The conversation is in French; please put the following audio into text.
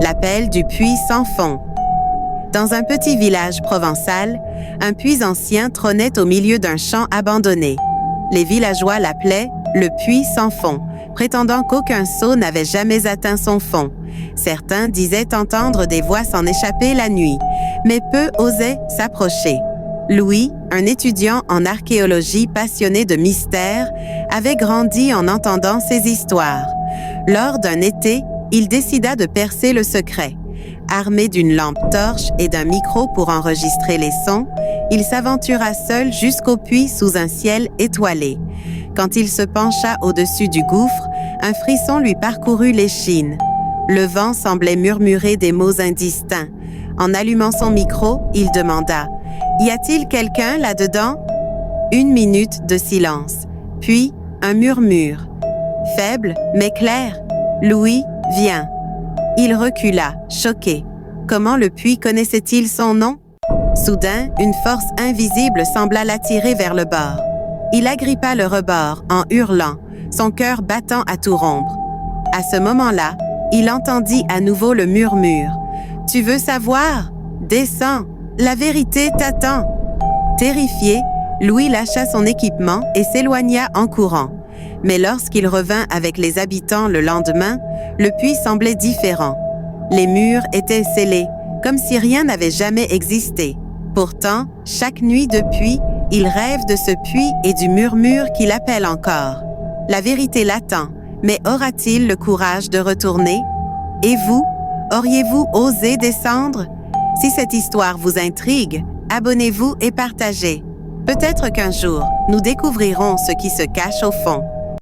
l'appel du puits sans fond. Dans un petit village provençal, un puits ancien trônait au milieu d'un champ abandonné. Les villageois l'appelaient le puits sans fond, prétendant qu'aucun seau n'avait jamais atteint son fond. Certains disaient entendre des voix s'en échapper la nuit, mais peu osaient s'approcher. Louis, un étudiant en archéologie passionné de mystères, avait grandi en entendant ces histoires. Lors d'un été, il décida de percer le secret. Armé d'une lampe torche et d'un micro pour enregistrer les sons, il s'aventura seul jusqu'au puits sous un ciel étoilé. Quand il se pencha au-dessus du gouffre, un frisson lui parcourut l'échine. Le vent semblait murmurer des mots indistincts. En allumant son micro, il demanda « Y a-t-il quelqu'un là-dedans » 1 minute de silence, puis un murmure. Faible, mais clair. « Louis, viens !» Il recula, choqué. Comment le puits connaissait-il son nom? Soudain, une force invisible sembla l'attirer vers le bord. Il agrippa le rebord en hurlant, son cœur battant à tout rompre. À ce moment-là, il entendit à nouveau le murmure. « Tu veux savoir? Descends! La vérité t'attend! » Terrifié, Louis lâcha son équipement et s'éloigna en courant. Mais lorsqu'il revint avec les habitants le lendemain, le puits semblait différent. Les murs étaient scellés, comme si rien n'avait jamais existé. Pourtant, chaque nuit depuis, il rêve de ce puits et du murmure qui l'appelle encore. La vérité l'attend, mais aura-t-il le courage de retourner? Et vous, auriez-vous osé descendre? Si cette histoire vous intrigue, abonnez-vous et partagez. Peut-être qu'un jour, nous découvrirons ce qui se cache au fond.